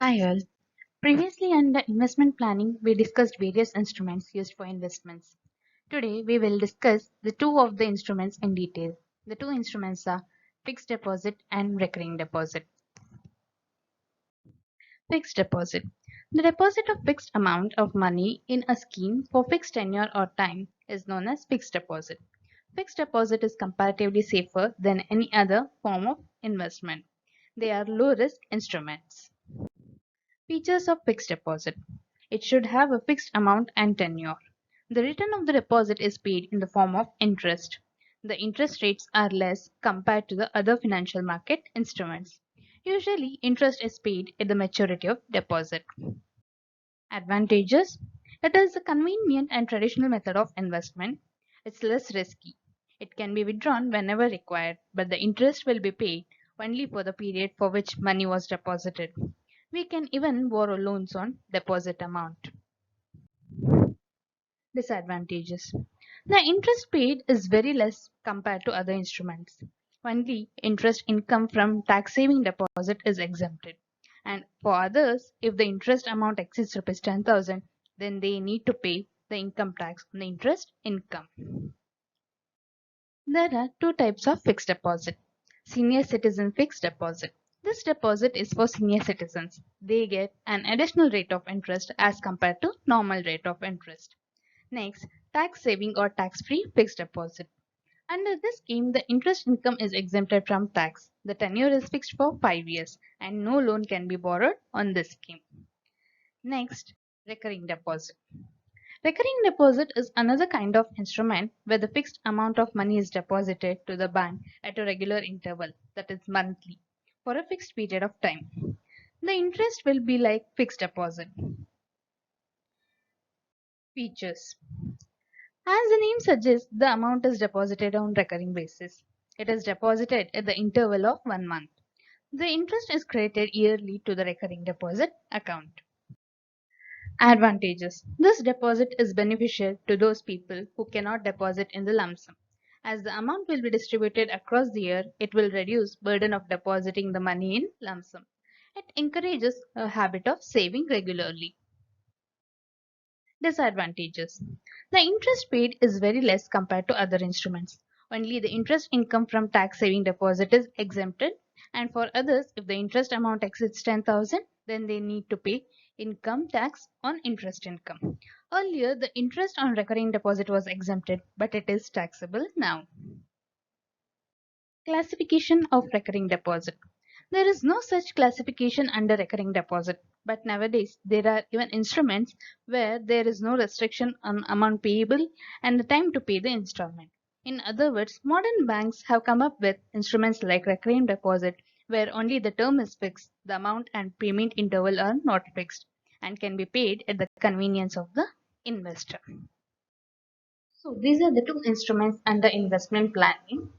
Hi all. Previously under investment planning, we discussed various instruments used for investments. Today, we will discuss the two of the instruments in detail. The two instruments are fixed deposit and recurring deposit. Fixed deposit. The deposit of fixed amount of money in a scheme for fixed tenure or time is known as fixed deposit. Fixed deposit is comparatively safer than any other form of investment. They are low risk instruments. Features of fixed deposit. It should have a fixed amount and tenure. The return of the deposit is paid in the form of interest. The interest rates are less compared to the other financial market instruments. Usually, interest is paid at the maturity of deposit. Advantages. It is a convenient and traditional method of investment. It's less risky. It can be withdrawn whenever required, but the interest will be paid only for the period for which money was deposited. We can even borrow loans on deposit amount. Disadvantages. The interest paid is very less compared to other instruments. Only interest income from tax saving deposit is exempted. And for others, if the interest amount exceeds Rs 10,000, then they need to pay the income tax on the interest income. There are two types of fixed deposit. Senior citizen fixed deposit. This deposit is for senior citizens. They get an additional rate of interest as compared to normal rate of interest. Next, tax saving or tax-free fixed deposit. Under this scheme, the interest income is exempted from tax. The tenure is fixed for 5 years and no loan can be borrowed on this scheme. Next, recurring deposit. Recurring deposit is another kind of instrument where the fixed amount of money is deposited to the bank at a regular interval, that is monthly, for a fixed period of time. The interest will be like fixed deposit. Features. As the name suggests, the amount is deposited on recurring basis. It is deposited at the interval of 1 month. The interest is credited yearly to the recurring deposit account. Advantages. This deposit is beneficial to those people who cannot deposit in the lump sum. As the amount will be distributed across the year, it will reduce burden of depositing the money in lump sum. It encourages a habit of saving regularly. Disadvantages. The interest paid is very less compared to other instruments. Only the interest income from tax saving deposit is exempted, and for others, if the interest amount exceeds 10,000, then they need to pay income tax on interest income. Earlier, the interest on recurring deposit was exempted, but it is taxable now. Classification of recurring deposit. There is no such classification under recurring deposit, but nowadays there are even instruments where there is no restriction on amount payable and the time to pay the installment. In other words, modern banks have come up with instruments like recurring deposit where only the term is fixed, the amount and payment interval are not fixed and can be paid at the convenience of the investor. So these are the two instruments under investment planning.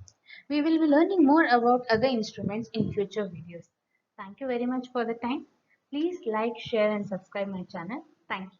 We will be learning more about other instruments in future videos. Thank you very much for the time. Please like, share and subscribe my channel. Thank you.